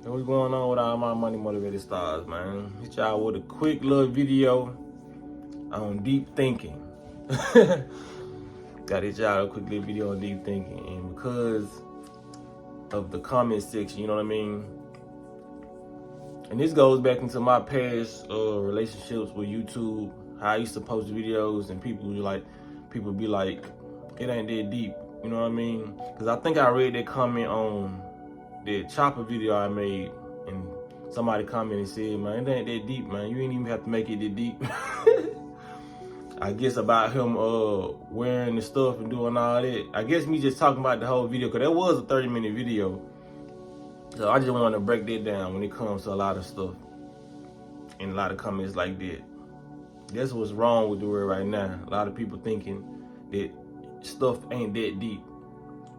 What's going on with all my money motivated stars, man? Hit y'all with a quick little video on deep thinking. Gotta hit y'all a quick little video on deep thinking. And because of the comment section, you know what I mean? And this goes back into my past relationships with YouTube, how I used to post videos and people be like, it ain't that deep, you know what I mean? Because I think I read that comment on the chopper video I made, and somebody commented and said, man, it ain't that deep, man. You ain't even have to make it that deep. I guess about him wearing the stuff and doing all that. I guess me just talking about the whole video, because that was a 30-minute video. So I just want to break that down when it comes to a lot of stuff and a lot of comments like that. That's what's wrong with the world right now. A lot of people thinking that stuff ain't that deep,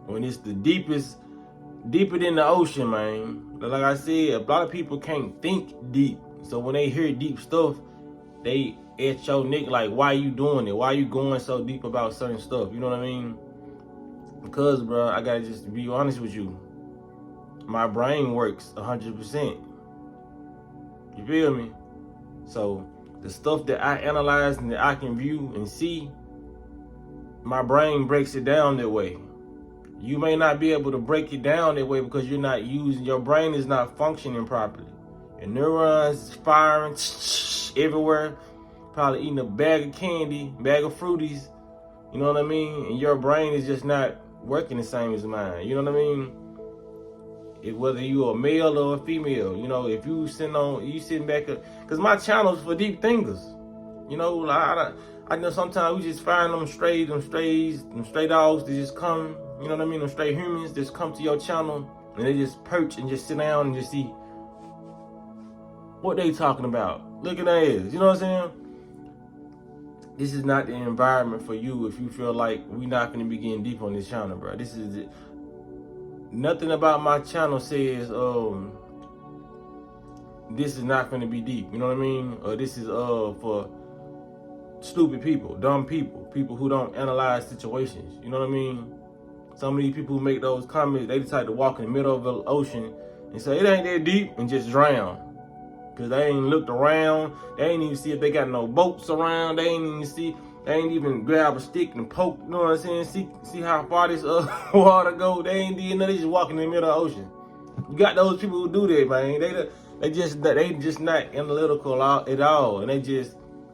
when it's the deepest, deeper than the ocean, man. Like I said, a lot of people can't think deep. So when they hear deep stuff, they at your neck like, why you doing it? Why you going so deep about certain stuff? You know what I mean? Because, bro, I gotta just be honest with you. My brain works 100%. You feel me? So the stuff that I analyze and that I can view and see, my brain breaks it down that way. You may not be able to break it down that way because you're not using, your brain is not functioning properly. Your neurons is firing everywhere. Probably eating a bag of candy, bag of fruities. You know what I mean? And your brain is just not working the same as mine. You know what I mean? Whether you're a male or a female, you know, if you sitting back, because my channel's for deep thinkers. You know, I know sometimes we just find them stray dogs that just come, you know what I mean? Them stray humans just come to your channel and they just perch and just sit down and just see what they talking about. Look at their ass, you know what I'm saying? This is not the environment for you if you feel like we're not going to be getting deep on this channel, bro. This is it. Nothing about my channel says this is not going to be deep, you know what I mean? Or this is for stupid people, dumb people, people who don't analyze situations, you know what I mean? Some of these people who make those comments, they decide to walk in the middle of the ocean and say it ain't that deep and just drown. Because they ain't looked around, they ain't even see if they got no boats around, they ain't even grab a stick and poke, you know what I'm saying? See how far this water go. They ain't did nothing, they just walking in the middle of the ocean. You got those people who do that, man. They just not analytical at all, and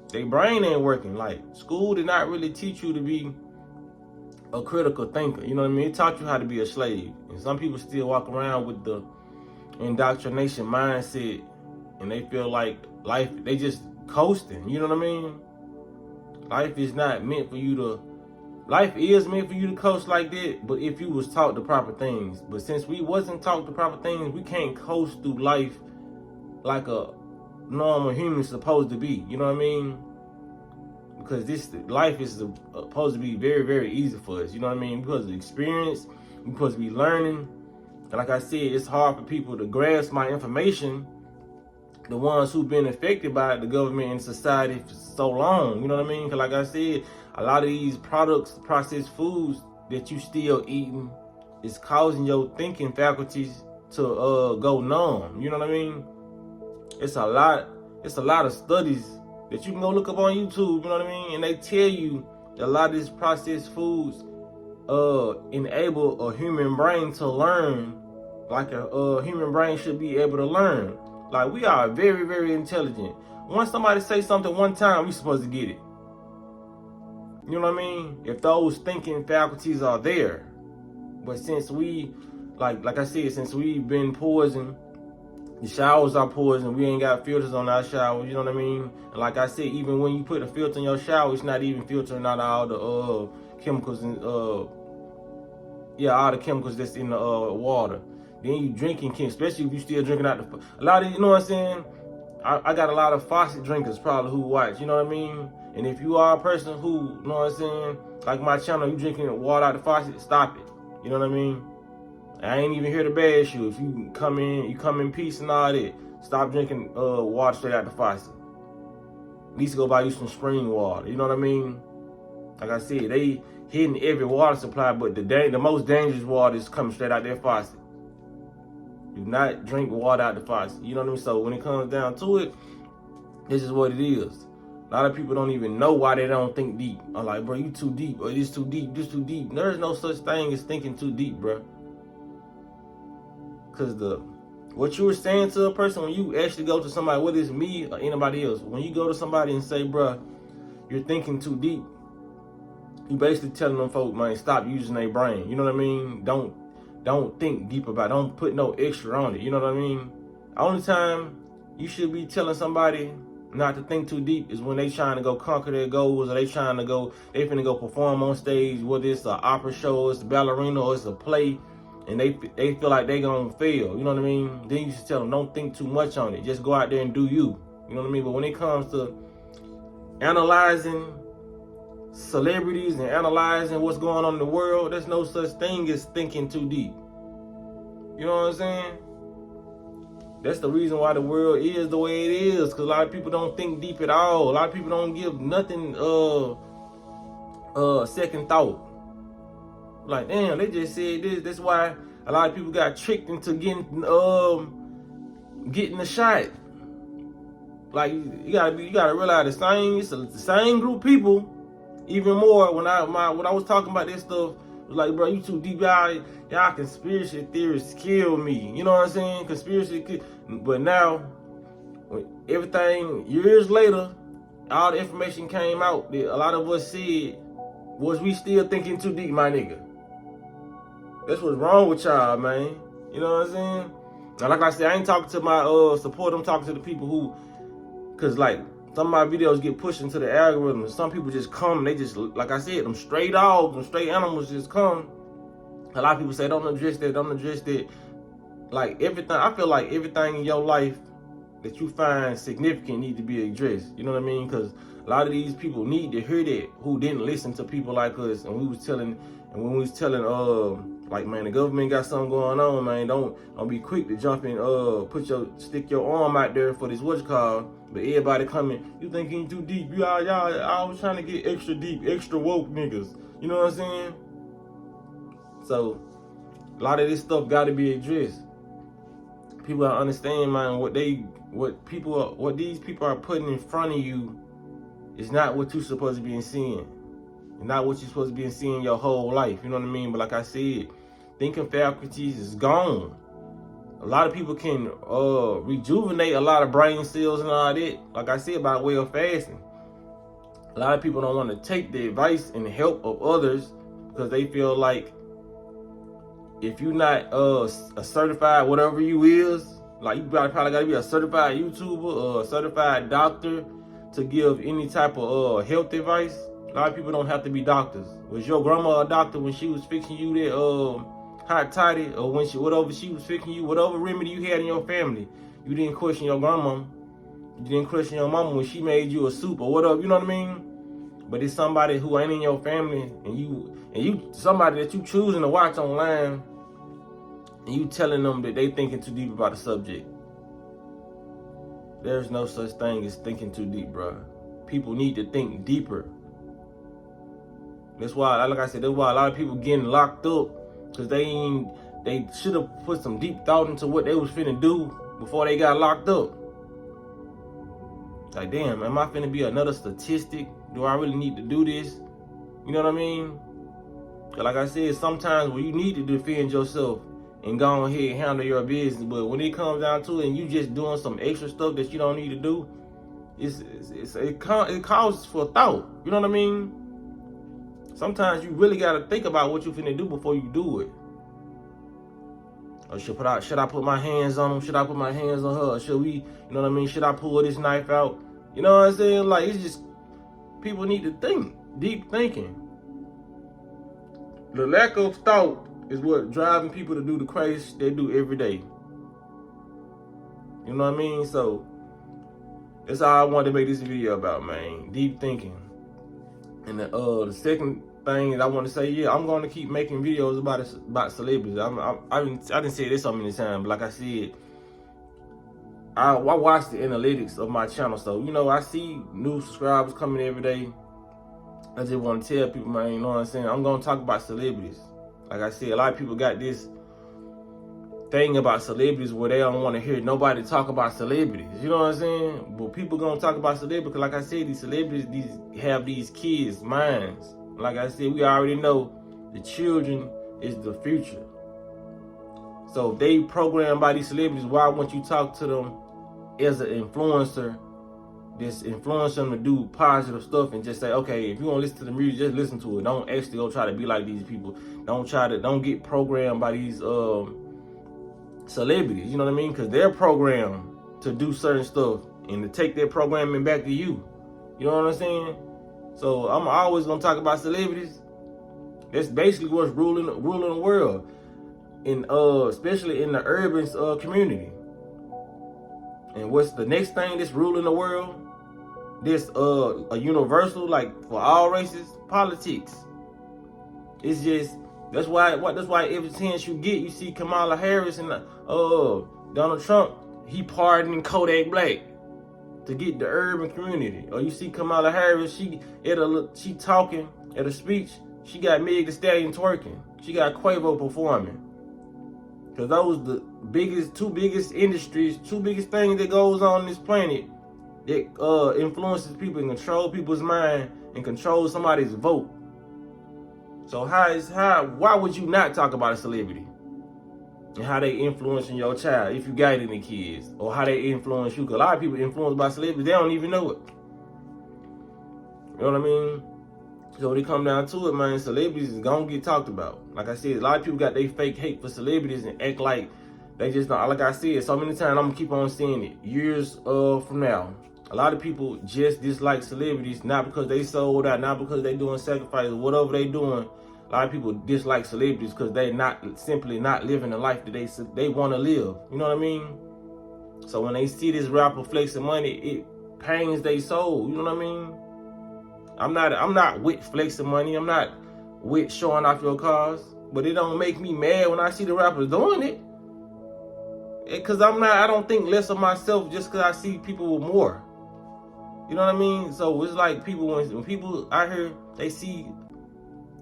their brain ain't working. Like, school did not really teach you to be a critical thinker. You know what I mean? It taught you how to be a slave. And some people still walk around with the indoctrination mindset, and they feel like life, they just coasting. You know what I mean? Life is meant for you to coast like that, but if you was taught the proper things. But since we wasn't taught the proper things, we can't coast through life like a normal human is supposed to be. You know what I mean? Because this life is supposed to be very, very easy for us. You know what I mean? Because of experience, we're supposed to be learning. And like I said, it's hard for people to grasp my information, the ones who've been affected by the government and society for so long, you know what I mean? Because like I said, a lot of these products, processed foods that you still eating is causing your thinking faculties to go numb, you know what I mean? It's a lot of studies that you can go look up on YouTube, you know what I mean? And they tell you that a lot of these processed foods enable a human brain to learn like a human brain should be able to learn. Like, we are very, very intelligent. Once somebody say something one time, we supposed to get it. You know what I mean? If those thinking faculties are there. But since we, like I said, since we've been poisoned, the showers are poisoned, we ain't got filters on our showers, you know what I mean? And like I said, even when you put a filter in your shower, it's not even filtering out all the chemicals and all the chemicals that's in the water. Then you drinking, especially if you still drinking out a lot of, you know what I'm saying? I got a lot of faucet drinkers probably who watch, you know what I mean? And if you are a person who, you know what I'm saying, like my channel, you drinking water out the faucet, stop it. You know what I mean? I ain't even here to bash you. If you come in peace and all that. Stop drinking water straight out the faucet. At least go buy you some spring water. You know what I mean? Like I said, they hitting every water supply, but the most dangerous water is coming straight out their faucet. Do not drink water out the faucet. You know what I mean? So when it comes down to it, this is what it is. A lot of people don't even know why they don't think deep. I'm like, bro, you too deep, or this too deep, this too deep. There's no such thing as thinking too deep, bro. Because what you were saying to a person when you actually go to somebody, whether it's me or anybody else, when you go to somebody and say, bro, you're thinking too deep, you basically telling them folks, man, stop using their brain. You know what I mean? Don't think deep about it. Don't put no extra on it. You know what I mean? Only time you should be telling somebody not to think too deep is when they trying to go conquer their goals, or they finna go perform on stage, whether it's an opera show, it's a ballerina, or it's a play, and they feel like they gonna fail. You know what I mean? Then you should tell them, don't think too much on it. Just go out there and do you. You know what I mean? But when it comes to analyzing celebrities and analyzing what's going on in the world, there's no such thing as thinking too deep. You know what I'm saying? That's the reason why the world is the way it is, because a lot of people don't think deep at all. A lot of people don't give nothing second thought. Like, damn, they just said this. That's why a lot of people got tricked into getting the shot. Like, you gotta realize it's the same group of people. Even more when I was talking about this stuff, it was like, bro, you too deep. Y'all conspiracy theorists kill me. You know what I'm saying? But now, everything years later, all the information came out that a lot of us said, was we still thinking too deep, my nigga? That's what's wrong with y'all, man. You know what I'm saying? Now, like I said, I ain't talking to my support. I'm talking to the people who, cause like some of my videos get pushed into the algorithm, and some people just come. They just, like I said, them stray dogs, them stray animals just come. A lot of people say, don't address that, don't address that. Like everything, I feel like everything in your life that you find significant need to be addressed. You know what I mean? Because a lot of these people need to hear that, who didn't listen to people like us. And when we was telling, like, man, the government got something going on, man. Don't be quick to jump in, stick your arm out there for this what's called. But everybody coming, you thinking too deep. Y'all, I was trying to get extra deep, extra woke niggas. You know what I'm saying? So a lot of this stuff got to be addressed. People gotta understand, man, what these people are putting in front of you is not what you're supposed to be seeing. It's not what you're supposed to be seeing your whole life. You know what I mean? But like I said, thinking faculties is gone. A lot of people can rejuvenate a lot of brain cells and all that, like I said, by way of fasting. A lot of people don't want to take the advice and the help of others because they feel like if you're not a certified whatever you is, like you probably got to be a certified YouTuber or a certified doctor to give any type of health advice. A lot of people don't have to be doctors. Was your grandma a doctor when she was fixing you that hot toddy, or when whatever she was fixing you, whatever remedy you had in your family? You didn't question your grandma. You didn't question your mama when she made you a soup or whatever. You know what I mean? But it's somebody who ain't in your family, and you somebody that you choosing to watch online, and you telling them that they thinking too deep about the subject. There's no such thing as thinking too deep, bro. People need to think deeper. That's why, like I said, that's why a lot of people getting locked up, because they should have put some deep thought into what they was finna do before they got locked up. Like, damn, am I finna be another statistic? Do I really need to do this? You know what I mean? Like I said, sometimes when you need to defend yourself and go ahead and handle your business, but when it comes down to it and you just doing some extra stuff that you don't need to do, it causes for thought. You know what I mean? Sometimes you really got to think about what you finna do before you do it. Or should I put my hands on him? Should I put my hands on her? Or should we, you know what I mean? Should I pull this knife out? You know what I'm saying? Like, it's just, people need to think, deep thinking. The lack of thought is what driving people to do the crazy shit they do every day. You know what I mean? So, that's all I wanted to make this video about, man. Deep thinking. And the second thing that I want to say, yeah, I'm going to keep making videos about celebrities. I didn't say this so many times, but like I said, I watch the analytics of my channel. So, you know, I see new subscribers coming every day. I just want to tell people, man, you know what I'm saying? I'm going to talk about celebrities. Like I said, a lot of people got this thing about celebrities where they don't want to hear nobody talk about celebrities. You know what I'm saying? But people gonna talk about celebrities because, like I said, these celebrities have these kids' minds. Like I said, we already know the children is the future. So if they programmed by these celebrities, why won't you talk to them as an influencer? Just influence them to do positive stuff and just say, okay, if you want to listen to the music, just listen to it. Don't actually go try to be like these people. Don't get programmed by these celebrities, you know what I mean? Because they're programmed to do certain stuff and to take their programming back to you. You know what I'm saying? So I'm always gonna talk about celebrities. That's basically what's ruling the world, in especially in the urban community. And what's the next thing that's ruling the world? This a universal, like for all races, politics. It's just that's why every chance you get, you see Kamala Harris and Donald Trump, he pardoning Kodak Black to get the urban community. Or you see Kamala Harris, she talking at a speech, she got Meg Thee Stallion twerking, she got Quavo performing. Cause those the two biggest industries, two biggest things that goes on this planet that influences people and control people's mind and control somebody's vote. So why would you not talk about a celebrity and how they influencing your child if you got any kids, or how they influence you? Cause a lot of people influenced by celebrities, they don't even know it. You know what I mean? So when it come down to it, man, celebrities is gonna get talked about. Like I said, a lot of people got their fake hate for celebrities and act like they just not. Like I said, so many times, I'm gonna keep on saying it. Years from now, a lot of people just dislike celebrities, not because they sold out, not because they doing sacrifices, whatever they doing. A lot of people dislike celebrities because they simply not living the life that they want to live. You know what I mean? So when they see this rapper flexing money, it pains their soul. You know what I mean? I'm not with flexing money. I'm not with showing off your cars. But it don't make me mad when I see the rappers doing it. Cause I don't think less of myself just cause I see people with more. You know what I mean? So it's like people, when people out here, they see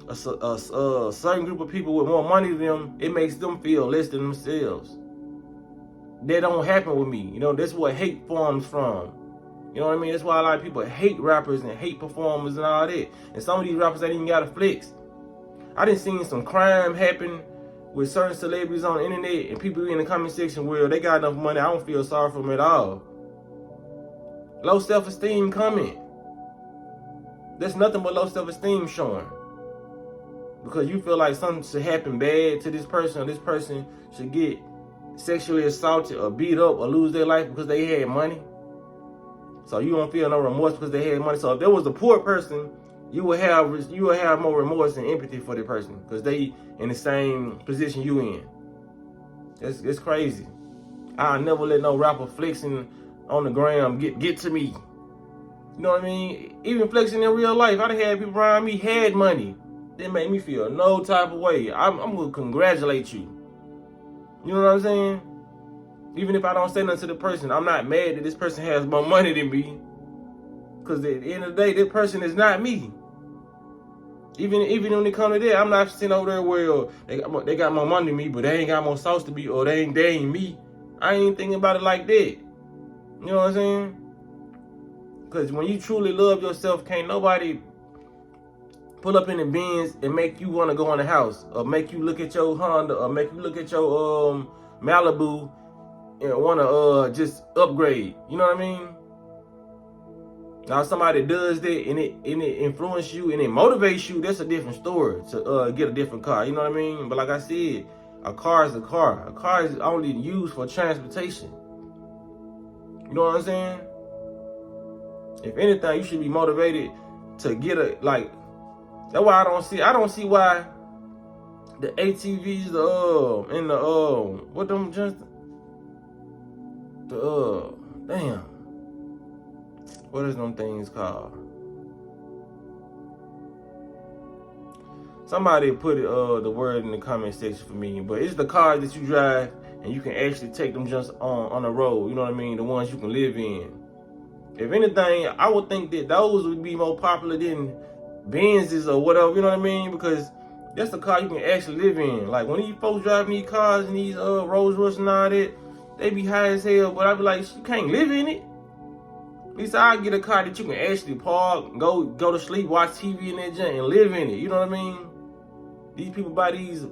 a certain group of people with more money than them, it makes them feel less than themselves. That don't happen with me. You know, that's what hate forms from. You know what I mean? That's why a lot of people hate rappers and hate performers and all that. And some of these rappers ain't even got a flex. I done seen some crime happen with certain celebrities on the internet, and people in the comment section where they got enough money, I don't feel sorry for them at all. Low self-esteem comment. There's nothing but low self-esteem showing. Because you feel like something should happen bad to this person, or this person should get sexually assaulted or beat up or lose their life because they had money. So you don't feel no remorse because they had money. So if there was a poor person, you would have more remorse and empathy for the person because they in the same position you in. It's crazy. I'll never let no rapper flexing on the gram get to me. You know what I mean? Even flexing in real life, I done had people around me had money. They made me feel no type of way. I'm gonna congratulate you. You know what I'm saying? Even if I don't say nothing to the person, I'm not mad that this person has more money than me. Because at the end of the day, this person is not me. Even when it come to that, I'm not sitting over there where they got more money than me, but they ain't got more sauce to be, or they ain't me. I ain't thinking about it like that. You know what I'm saying? Because when you truly love yourself, can't nobody pull up in the Benz and make you want to go in the house, or make you look at your Honda, or make you look at your Malibu and want to just upgrade. You know what I mean? Now, somebody does that and it influences you and it motivates you, that's a different story to get a different car. You know what I mean? But like I said, a car is a car. A car is only used for transportation. You know what I'm saying? If anything, you should be motivated to get that's why I don't see why the ATVs, and the what them just damn. What is them things called? Somebody put the word in the comment section for me, but it's the cars that you drive and you can actually take them just on the road. You know what I mean? The ones you can live in. If anything, I would think that those would be more popular than Benzes or whatever. You know what I mean? Because That's a car you can actually live in. Like when these folks driving these cars and these Rolls Royce and all that, they be high as hell. But I be like, you can't live in it. At least I get a car that you can actually park, go to sleep, watch TV in that junk, and live in it. You know what I mean? These people buy these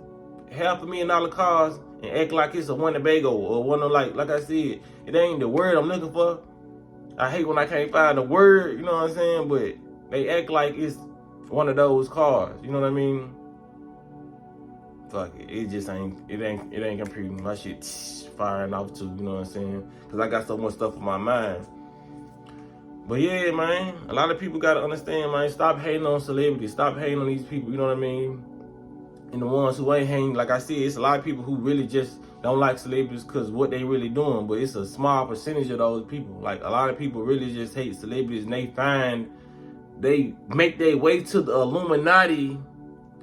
$500,000 cars and act like it's a Winnebago or one of like I said, it ain't the word I'm looking for. I hate when I can't find the word. You know what I'm saying? But they act like it's one of those cars. You know what I mean? Fuck it. It just ain't. It ain't computing. My shit firing off too. You know what I'm saying? Cause I got so much stuff in my mind. But yeah, man, a lot of people gotta understand, man. Stop hating on celebrities. Stop hating on these people. You know what I mean? And the ones who ain't hating, like I said, it's a lot of people who really just don't like celebrities because what they really doing. But it's a small percentage of those people. Like a lot of people really just hate celebrities, and they make their way to the Illuminati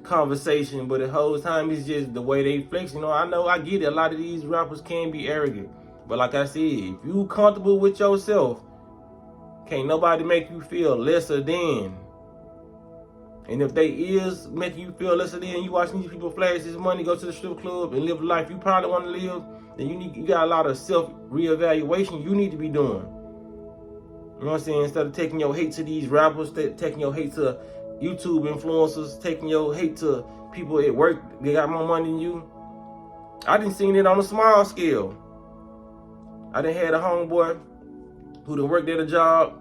conversation, but the whole time it's just the way they flex. You know, I get it. A lot of these rappers can be arrogant, but like I said, if you comfortable with yourself, can't nobody make you feel lesser than. And if they is making you feel lesser than, you watching these people flash this money, go to the strip club and live the life you probably want to live, then you got a lot of self reevaluation you need to be doing. You know what I'm saying? Instead of taking your hate to these rappers, taking your hate to YouTube influencers, taking your hate to people at work, they got more money than you. I done seen it on a small scale. I done had a homeboy who done worked at a job.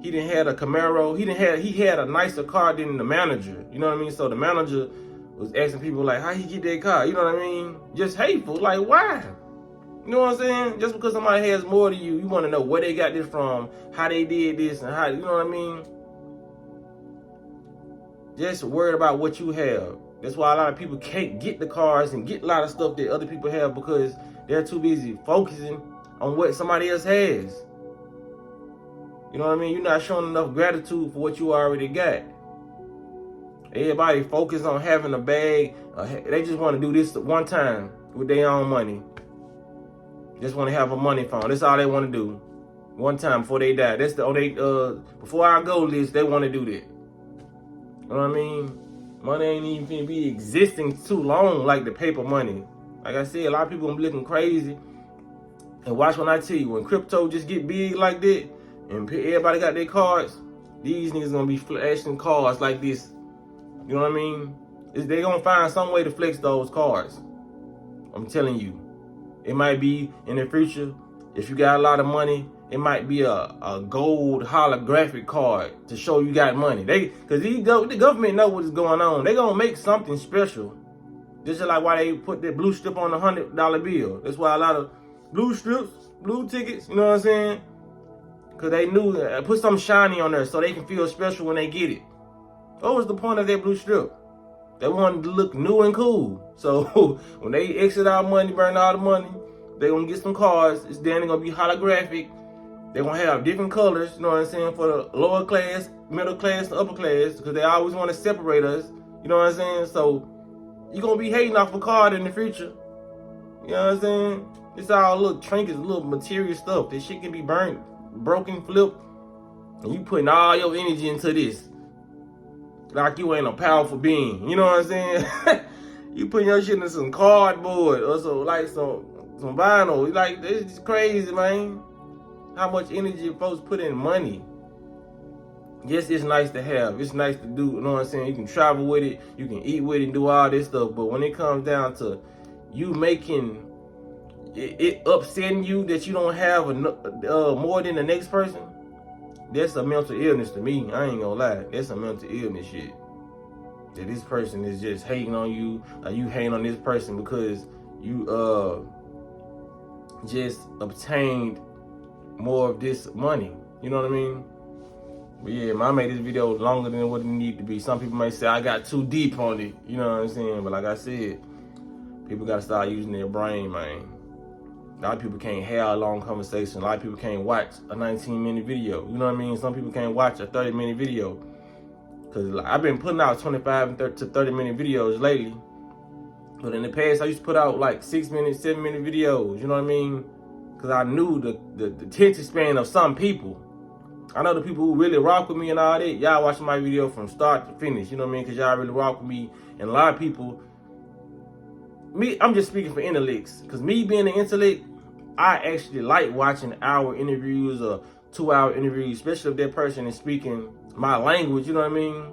He done had a Camaro. He had a nicer car than the manager. You know what I mean? So the manager was asking people like, how he get that car? You know what I mean? Just hateful. Like, why? You know what I'm saying? Just because somebody has more than you want to know where they got this from, how they did this, and how, you know what I mean? Just worried about what you have. That's why a lot of people can't get the cars and get a lot of stuff that other people have because they're too busy focusing on what somebody else has. You know what I mean? You're not showing enough gratitude for what you already got. Everybody focused on having a bag. They just want to do this one time with their own money. Just want to have a money phone. That's all they want to do. One time before they die. That's the only before I go list, they want to do that. You know what I mean? Money ain't even finna be existing too long like the paper money. Like I said, a lot of people gonna be looking crazy. And watch when I tell you, when crypto just get big like that, and everybody got their cards, these niggas gonna be flashing cards like this. You know what I mean? They gonna find some way to flex those cards. I'm telling you. It might be in the future, if you got a lot of money, it might be a gold holographic card to show you got money. Because the government know what is going on. They gonna make something special. Just like why they put that blue strip on the $100 bill. That's why a lot of blue strips, blue tickets, you know what I'm saying? Because they knew, put something shiny on there so they can feel special when they get it. What was the point of that blue strip? They wanted to look new and cool. So when they exit our money, burn all the money, they gonna get some cards. It's then gonna be holographic. They gonna have different colors, you know what I'm saying, for the lower class, middle class, and upper class, because they always want to separate us. You know what I'm saying? So you gonna be hating off a card in the future. You know what I'm saying? It's all little trinkets, little material stuff. This shit can be burnt, broken, flipped, and you putting all your energy into this. Like you ain't a powerful being. You know what I'm saying? You putting your shit in some cardboard or some vinyl. Like, it's crazy, man. How much energy folks put in money. Yes, it's nice to have. It's nice to do, you know what I'm saying? You can travel with it. You can eat with it and do all this stuff. But when it comes down to you making it upsetting you that you don't have more than the next person, that's a mental illness to me. I ain't gonna lie. That's a mental illness shit. That this person is just hating on you, or you hating on this person because you just obtained more of this money. You know what I mean? But yeah, I made this video longer than what it needed to be. Some people may say I got too deep on it. You know what I'm saying? But like I said, people gotta start using their brain, man. A lot of people can't have a long conversation. A lot of people can't watch a 19-minute video. You know what I mean? Some people can't watch a 30-minute video. Because I've been putting out 25 to 30-minute videos lately. But in the past, I used to put out like 6-minute, 7-minute videos. You know what I mean? Because I knew the attention span of some people. I know the people who really rock with me and all that, y'all watching my video from start to finish, you know what I mean? Because y'all really rock with me. And a lot of people, I'm just speaking for intellects. Because me being an intellect, I actually like watching hour interviews or 2-hour interviews, especially if that person is speaking my language, you know what I mean?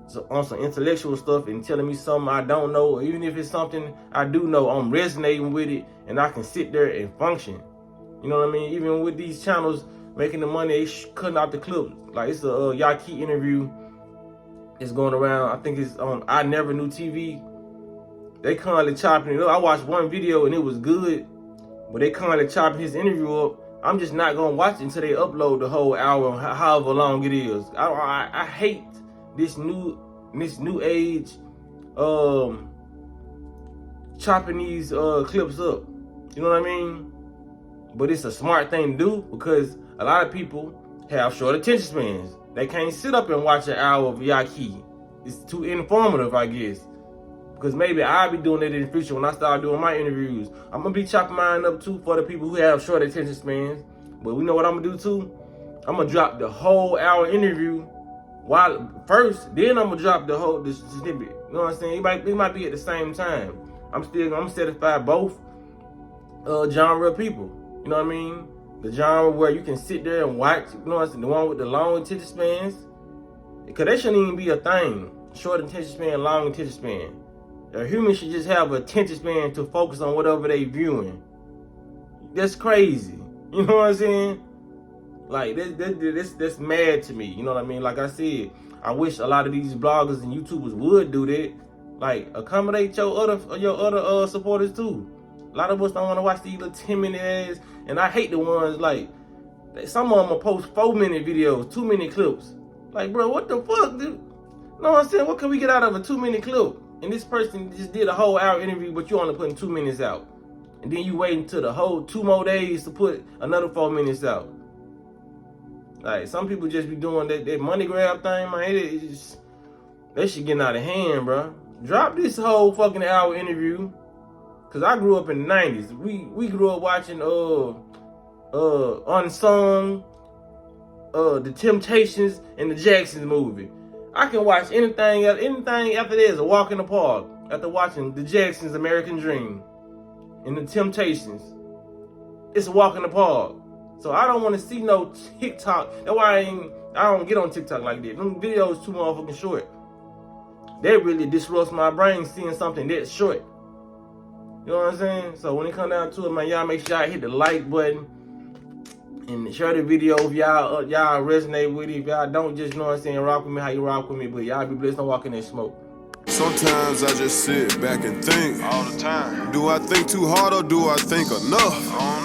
So on some intellectual stuff and telling me something I don't know, or even if it's something I do know, I'm resonating with it and I can sit there and function. You know what I mean? Even with these channels making the money, they cutting out the clips. Like it's a Yall interview. It's going around. I think it's on I Never Knew TV. They currently chopping it up. I watched one video and it was good, but they currently chopping his interview up. I'm just not gonna watch it until they upload the whole hour, however long it is. I hate this new age chopping these clips up. You know what I mean? But it's a smart thing to do because a lot of people have short attention spans. They can't sit up and watch an hour of Yall. It's too informative, I guess. Because maybe I'll be doing it in the future when I start doing my interviews. I'm going to be chopping mine up too for the people who have short attention spans. But we know what I'm going to do too? I'm going to drop the whole hour interview first, then I'm going to drop the snippet. You know what I'm saying? It might be at the same time. I'm satisfied both genre people. You know what I mean? The genre where you can sit there and watch, you know what I'm saying? The one with the long attention spans. Because that shouldn't even be a thing. Short attention span, long attention span. A human should just have an attention span to focus on whatever they viewing. That's crazy. You know what I'm saying? Like, that's mad to me. You know what I mean? Like I said, I wish a lot of these bloggers and YouTubers would do that. Like, accommodate your other supporters too. A lot of us don't want to watch these little 10-minute ads. And I hate the ones, like, some of them will post 4-minute videos, 2-minute clips. Like, bro, what the fuck, dude? You know what I'm saying? What can we get out of a 2-minute clip? And this person just did a whole hour interview, but you only putting 2 minutes out. And then you wait until the whole 2 more days to put another 4 minutes out. Like, some people just be doing that money grab thing, man. That shit getting out of hand, bro. Drop this whole fucking hour interview. Cause I grew up in the 90s. We grew up watching Unsung, The Temptations, and the Jacksons movie. I can watch anything after that is a walk in the park after watching the Jacksons' American Dream and the Temptations. It's a walk in the park. So I don't want to see no TikTok. That's why I don't get on TikTok like that. Them videos too motherfucking short. That really disrupts my brain seeing something that short. You know what I'm saying? So when it come down to it, man, y'all make sure y'all hit the like button and share the video if y'all resonate with it. If y'all don't, just, you know what I'm saying, rock with me how you rock with me. But y'all be blessed, don't walk in that smoke. Sometimes I just sit back and think. All the time. Do I think too hard or do I think enough?